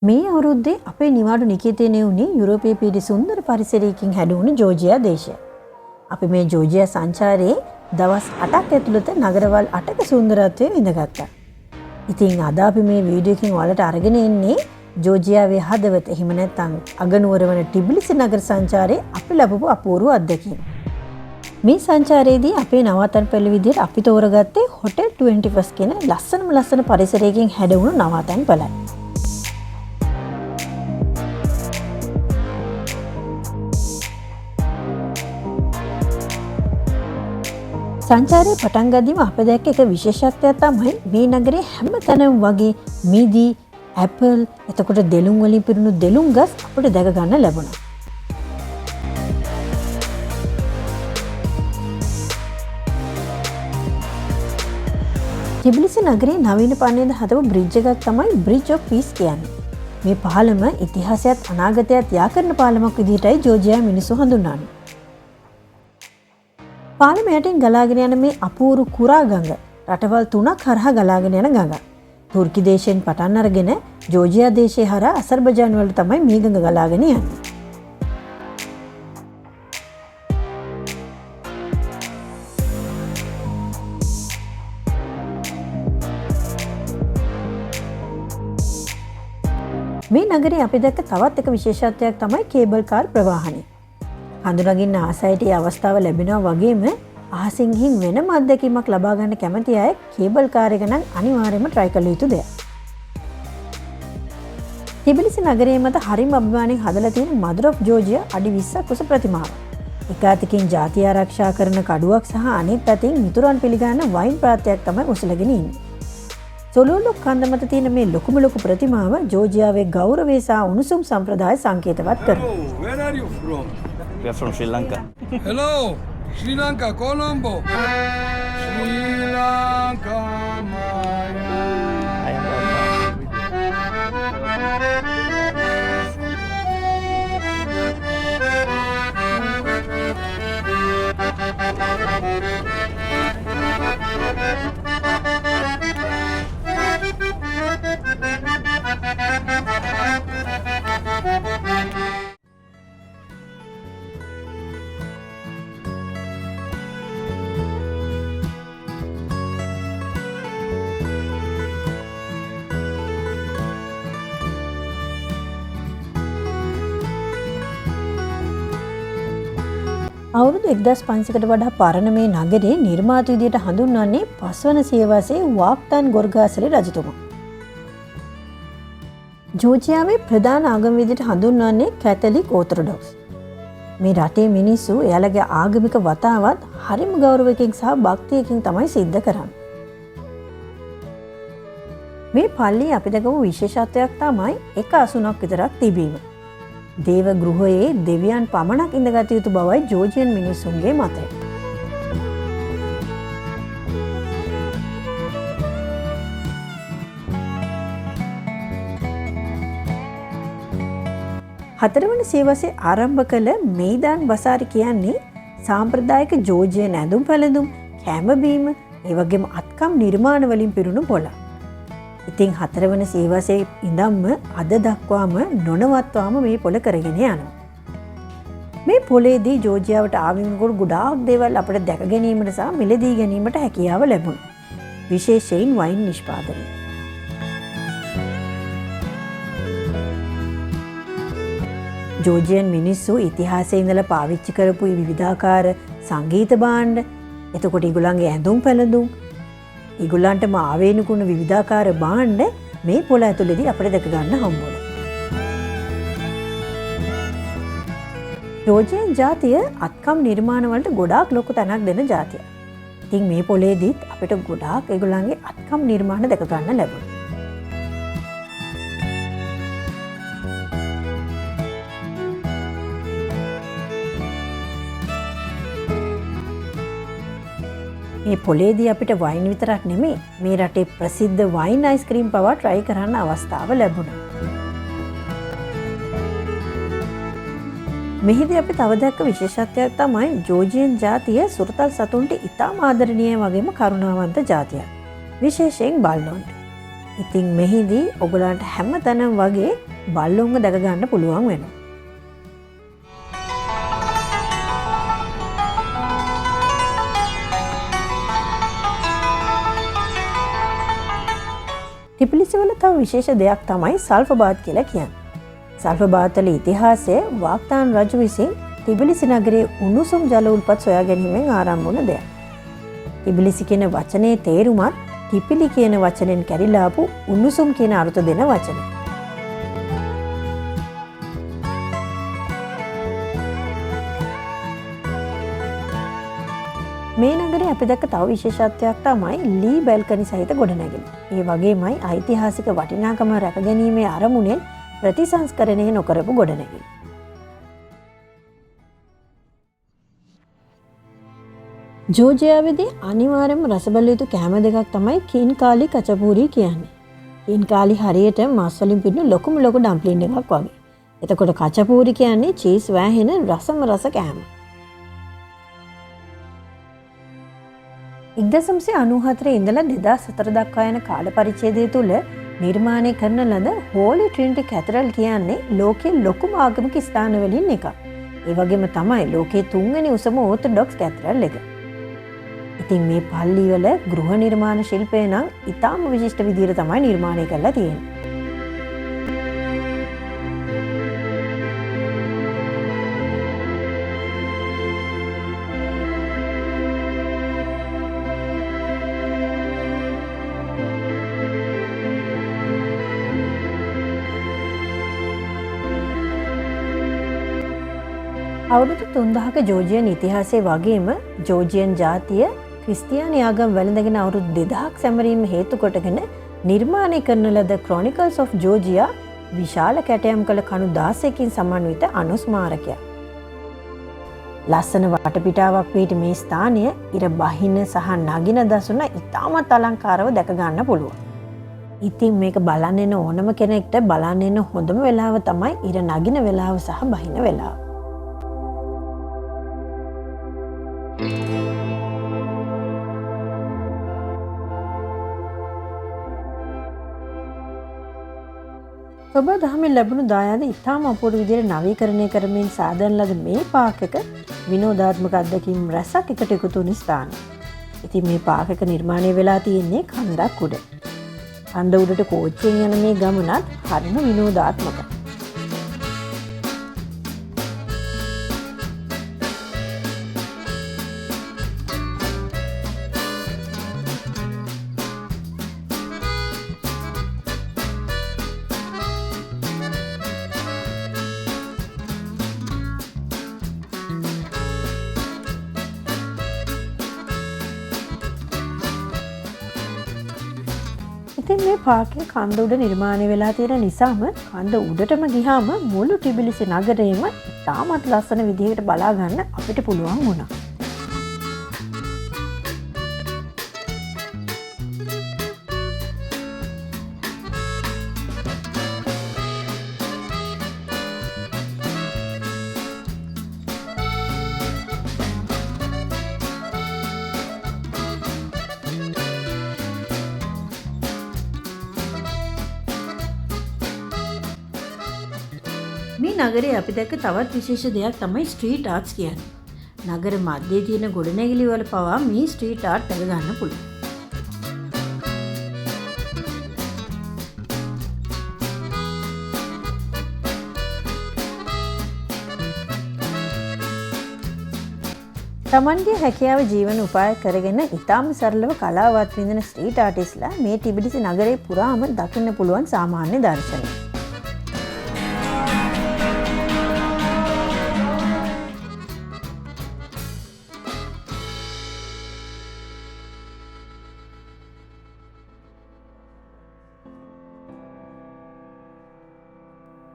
මේ අවුරුද්දේ අපේ නිවාඩු නිකේතනයේ වුණේ යුරෝපීය පීඩි සුන්දර පරිසරයකින් හැදුණු ජෝර්ජියා දේශය. අපි මේ ජෝර්ජියා සංචාරයේ දවස් 8ක් ඇතුළත නගරවල් 8ක සුන්දරත්වය විඳගත්තා. ඉතින් අද අපි මේ වීඩියෝ එකකින් ඔයාලට අරගෙන එන්නේ ජෝර්ජියාවේ හදවත එහෙම නැත්නම් අගනුවර වන ටිබ්ලිසි නගර සංචාරයේ අපි ලැබපු අපූර්ව අත්දැකීම්. මේ සංචාරයේදී අපේ නවාතැන් පෙළ විදියට අපි තෝරගත්තේ හොටෙල් 21 කියන ලස්සන පරිසරයකින් හැදුණු නවාතැන් පෙළයි. සංචාරයේ පටන් ගද්දීම අප දැක්ක එක විශේෂත්වයක් තමයි මේ නගරේ හැම තැනම වගේ මීදි, ඇපල්, එතකොට දෙළුම් වලින් පිරුණු දෙළුම් ගස් අපිට දැක ගන්න ලැබුණා. ටිබ්ලිසි නගරේ නවීන පන්නේද හදපු බ්‍රිජ් එකක් තමයි බ්‍රිජ් ඔෆ් පීස් කියන්නේ. මේ පාලම ඉතිහාසයත් අනාගතයත් යා කරන පාලමක් විදිහටයි ජෝර්ජියා මිනිස්සු හඳුන්වන්නේ. පාලම යටින් ගලාගෙන යන මේ අපූරු කුරා ගඟ රටවල් 3ක් හරහා ගලාගෙන යන ගඟක්. තුර්කි දේශයෙන් පටන් අරගෙන ජෝර්ජියා දේශය හරහා අසර්බයිජාන් වලට තමයි මේ ගඟ ගලාගෙන යන්නේ. මේ නගරේ අපි දැක්ක තවත් එක විශේෂත්වයක් තමයි කේබල් කාර් ප්‍රවාහනය. හඳුනාගන්න ආසයට ඒ අවස්ථාව ලැබෙනවා වගේම අහසින් ගිහින් වෙනම අත්දැකීමක් ලබා ගන්න කැමති අය කේබල් කාර් එක නම් අනිවාර්යයෙන්ම try කළ යුතු දෙයක්. ටිබ්ලිසි නගරයේ මත හරිම අභිමාණයෙන් හදලා තියෙන මදර් ඔෆ් ජෝර්ජියා අඩි 20ක් උස ප්‍රතිමාවක්. එක අතකින් ජාතිය ආරක්ෂා කරන කඩුවක් සහ අනෙත් අතින් මිතුරන් පිළිගන්න වයින් ප්‍රාත්‍යක් තමයි උසලගෙන ඉන්නේ. සොලෝලොක් කන්ද මත තියෙන මේ ලොකුම ලොකු ප්‍රතිමාව ජෝර්ජියාවේ ගෞරවය සහ උණුසුම් සම්ප්‍රදාය සංකේතවත් කරනවා. Where are you from? We are from Sri Lanka. Hello, Sri Lanka, Colombo. Sri Lanka, Maya. I am අවුරුදු 1500කට වඩා පරණ මේ නගරේ නිර්මාත විදියට හඳුන්වන්නේ පස්වන සියවසේ වාක්තන් ගොර්ගාසලි රජතුමා. ජෝර්ජියාවේ ප්‍රධාන ආගම විදියට හඳුන්වන්නේ කැතලික් ඕර්තොඩොක්ස්. මේ රටේ මිනිස්සු එයාලගේ ආගමික වතාවත් හරිම ගෞරවයෙන් සහ භක්තියකින් තමයි සිද්ධ කරන්නේ. මේ පල්ලියේ අපි දකපු විශේෂත්වයක් තමයි එක අසුනක් විතරක් තිබීම. දේව ගෘහයේ දෙවියන් පමණක් ඉඳගත යුතු බවයි ජෝර්ජියන් මිනිසුන්ගේ මතය. හතරවන සියවසේ ආරම්භ කළ මෙයිදාන් බසාරි කියන්නේ සාම්ප්‍රදායික ජෝර්ජියන් ඇඳුම් පැළඳුම්, කැම බීම, ඒ වගේම අත්කම් නිර්මාණ වලින් පිරුණු පොළ. ඉතින් හතරවන සියවසේ ඉඳන්ම අද දක්වාම නොනවත්වාම මේ පොළ කරගෙන යනවා. මේ පොළේදී ජෝර්ජියාවට ආවිමුගුරු ගොඩාක් දේවල් අපිට දැක ගැනීමට සහ මිලදී ගැනීමට හැකියාව ලැබුණා. විශේෂයෙන් වයින් නිෂ්පාදනය. ජෝර්ජියන් මිනිස්සු ඉතිහාසයේ ඉඳලා පාවිච්චි කරපු විවිධාකාර සංගීත භාණ්ඩ, එතකොට ඒගොල්ලන්ගේ ඇඳුම් පැළඳුම්, ඒගොල්ලන්ටම ආවේනිකුණු විවිධාකාර භාණ්ඩ මේ පොළ ඇතුළේදී අපිට දැක ගන්න හම්බ වෙනවා. ජෝර්ජියන් ජාතිය අත්කම් නිර්මාණ වලට ගොඩාක් ලොකු තැනක් දෙන ජාතියක්. ඉතින් මේ පොළේදීත් අපිට ගොඩාක් ඒගොල්ලන්ගේ අත්කම් නිර්මාණ දැක ගන්න ලැබුණා. මේ පොළේදී අපිට වයින් විතරක් නෙමෙයි මේ රටේ ප්‍රසිද්ධ වයින් අයිස්ක්‍රීම් පවා try කරන්න අවස්ථාව ලැබුණා. මෙහිදී අපි තව දැක්ක විශේෂත්වයක් තමයි ජෝර්ජියන් ජාතිය සුරතල් සතුන්ට ඉතාම ආදරණීය වගේම කරුණාවන්ත ජාතියක්. විශේෂයෙන් බල්ලොන්ට. ඉතින් මෙහිදී ඔයගලන්ට හැමතැනම වගේ බල්ලොංග දැක ගන්න පුළුවන් වෙනවා. ටිබිලිසි වල තව විශේෂ දෙයක් තමයි සල්ෆබාද් කියලා කියන්නේ. සල්ෆබාද් වල ඉතිහාසය වාග්දාන් රජු විසින් ටිබිලිසි නගරයේ උණුසුම් ජල උල්පත් සොයා ගැනීමෙන් ආරම්භ වුණ දෙයක්. ටිබිලිසි කියන වචනේ තේරුමත් ටිපිලි කියන වචනෙන් කැරිලා ආපු උණුසුම් කියන අර්ථ දෙන වචනය. මේ නගරේ අපි දැක්ක තව විශේෂත්වයක් තමයි ලී බැල්කනි සහිත ගොඩනැගිලි. ඒ වගේමයි ඓතිහාසික වටිනාකම රැකගැනීමේ අරමුණෙන් ප්‍රතිසංස්කරණය නොකරපු ගොඩනැගිලි. ජෝර්ජියාවේදී අනිවාර්යයෙන්ම රස බල යුතු කෑම දෙකක් තමයි කීන්කාලි කචපූරි කියන්නේ. කීන්කාලි හරියට මස් වලින් පිටු ලොකුම ලොකු ඩම්ප්ලින් එකක් වගේ. එතකොට කචපූරි කියන්නේ චීස් වැහෙන රසම රස කෑම. 1994 ඉඳලා 2004 දක්වා යන කාල පරිච්ඡේදය තුල නිර්මාණය කරන ලද හෝලි ට්‍රිනිටි කැතඩ්‍රල් කියන්නේ ලෝකයේ ලොකුම ආගමික ස්ථාන වලින් එකක්. ඒ වගේම තමයි ලෝකයේ තුන්වෙනි උසම ඕර්තොඩොක්ස් කැතඩ්‍රල් එක. ඉතින් මේ පල්ලිවල ගෘහ නිර්මාණ ශිල්පය නම් ඉතාම විශිෂ්ට විදිහට තමයි නිර්මාණය කරලා තියෙන්නේ. අවුරුදු 3000ක ජෝර්ජියන් ඉතිහාසයේ වගේම ජෝර්ජියන් ජාතිය ක්‍රිස්තියානි ආගම වැළඳගෙන අවුරුදු 2000ක් සැමරීම හේතු කොටගෙන නිර්මාණය කරන ලද ක්‍රොනිකල්ස් ඔෆ් ජෝර්ජියා විශාල කැටයම් කළ කණු 16කින් සමන්විත අනුස්මාරකයක්. ලස්සන වටපිටාවක් පිට මේ ස්ථානය ඉර බහින සහ නගින දසුන ඉතාමත් අලංකාරව දැක ගන්න පුළුවන්. ඉතින් මේක බලන්න එන ඕනම කෙනෙක්ට බලන්න එන හොඳම වෙලාව තමයි ඉර නගින වෙලාව සහ බහින වෙලාව. ඔබ දහමින් ලැබුණු දායාද ඉතාම අපූර්ව විදිහට නවීකරණය කරමින් සාදන ලද මේ පාර්ක් එක විනෝදාත්මක අත්දැකීම් රැසක් එකට එකතු වුණු ස්ථානයක්. ඉතින් මේ පාර්ක් එක නිර්මාණය වෙලා තියෙන්නේ කන්දක් උඩ. කන්ද උඩට කෝච්චියෙන් යන මේ ගමනත් හරිම විනෝදාත්මකයි. ඉතින් මේ පාර්ක් එක කන්ද උඩ නිර්මාණය වෙලා තියෙන නිසාම කන්ද උඩටම ගියාම මුළු ටිබිලිසි නගරයම ඉතාමත් ලස්සන විදිහකට බලා ගන්න අපිට පුළුවන් වුණා. මේ නගරේ අපි දැක්ක තවත් විශේෂ දෙයක් තමයි ස්ට්‍රීට් ආර්ට්ස් කියන්නේ. නගර මැදේ තියෙන ගොඩනැගිලි වල පවා මේ ස්ට්‍රීට් ආර්ට් දැක ගන්න පුළුවන්. තමන්ගේ හැකියාව ජීවන උපාය කරගෙන ඉතාම සරලව කලාවත් විඳින ස්ට්‍රීට් ආර්ටිස්ට්ලා මේ ටිබිලිසි නගරේ පුරාම දකින්න පුළුවන් සාමාන්‍ය දර්ශනය.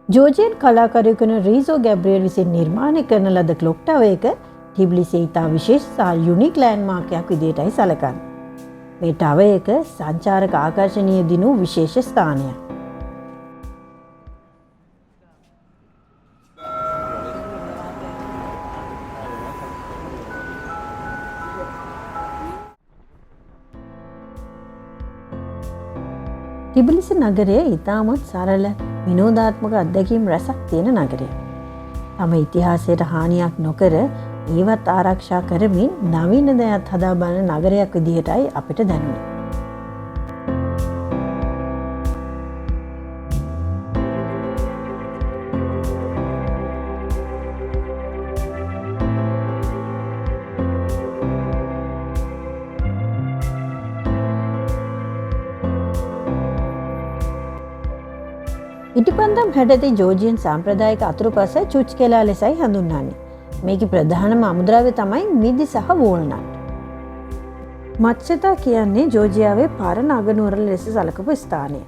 ජෝර්ජියන් කලාකරුවෙකු වන රීසෝ ගැබ්‍රියෙල් විසින් නිර්මාණය කරන ලද ක්ලොක් ටවර් එක ටිබිලිසියේ ඉතා විශේෂ සහ යුනික් ලෑන්ඩ්මාර්ක් එකක් විදිහටයි සැලකන්නේ. මේ ටවර් එක සංචාරක ආකර්ෂණීය දිනු විශේෂ ස්ථානයක්. ටිබිලිසි නගරය ඉතාමත් සරල විනෝදාත්මක අත්දැකීම් රැසක් තියෙන නගරය. තම ඉතිහාසයට හානියක් නොකර ඒවත් ආරක්ෂා කරමින් නවීන දෙයක් හදා බලන නගරයක් විදිහටයි අපිට දැනුනේ. ඉටිපන්දම් හැඩති ජෝජියන් සම්ප්‍රදායක අතුරුපස චුච් කෙලා ලෙසයි හඳුන්වන්නේ. මේකේ ප්‍රධානම අමුද්‍රව්‍ය තමයි මිදි සහ වෝල්නට්. මත්ස්‍යතා කියන්නේ ජෝර්ජියාවේ පරණ අගනුවර ලෙස සැලකපු ස්ථානය.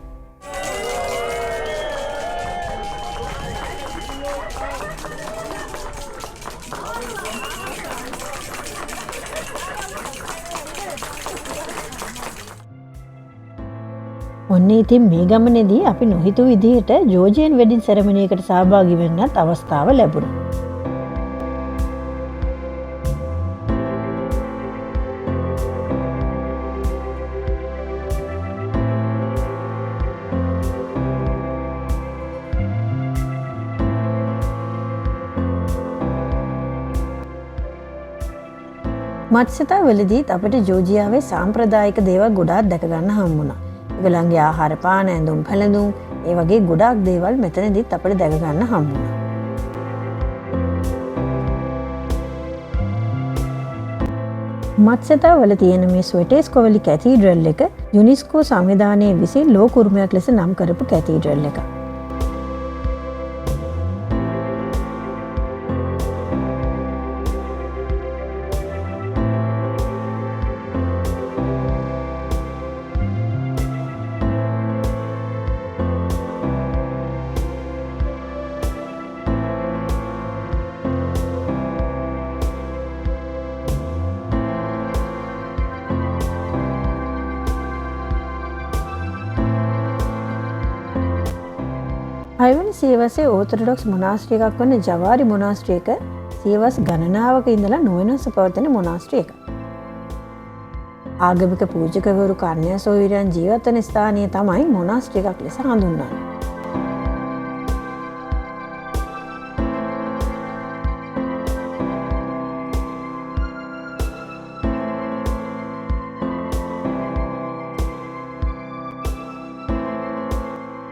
ඔන්න ඉතින් මේ ගමනේදී අපි නොහිතු විදිහට ජෝර්ජියන් වෙඩින් සෙරමනියකට සහභාගී වෙන්නත් අවස්ථාව ලැබුණා. මත්ස්‍යතා වලදීත් අපිට ජෝර්ජියාවේ සාම්ප්‍රදායික දේවල් ගොඩාක් දැක ගන්න හම්බ වුණා. ඒගොල්ලන්ගේ ආහාර පාන ඇඳුම් පැළඳුම් ඒ වගේ ගොඩාක් දේවල් මෙතනදීත් අපිට දැක ගන්න හම්බ වුණා. මත්ස්‍යතා වල තියෙන මේ ස්වෙටේස්කොවලි කැතීඩ්‍රල් එක යුනෙස්කෝ සංවිධානයේ විසින් ලෝක උරුමයක් ලෙස නම් කරපු කැතීඩ්‍රල් එකක්. හයවැනි සියවසේ ඕර්තොඩොක්ස් මොනාස්ට්‍රි එකක් වන ජවාරි මොනාස්ට්‍රි එක සියවස් ගණනාවක ඉඳලා නොවෙනස්ව පවතින මොනාස්ට්‍රි එකක්. ආගමික පූජකවරු කන්‍යා සොහොයුරියන් ජීවත් වන ස්ථානය තමයි මොනාස්ට්‍රි එකක් ලෙස හඳුන්වන්නේ.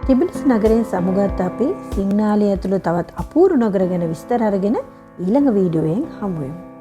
ටිබිලිසි නගරයෙන් සමුගත් අපි සිංනාලය ඇතුළු තවත් අපූරු නගර ගැන විස්තර අරගෙන ඊළඟ වීඩියෝයෙන් හමු වෙමු.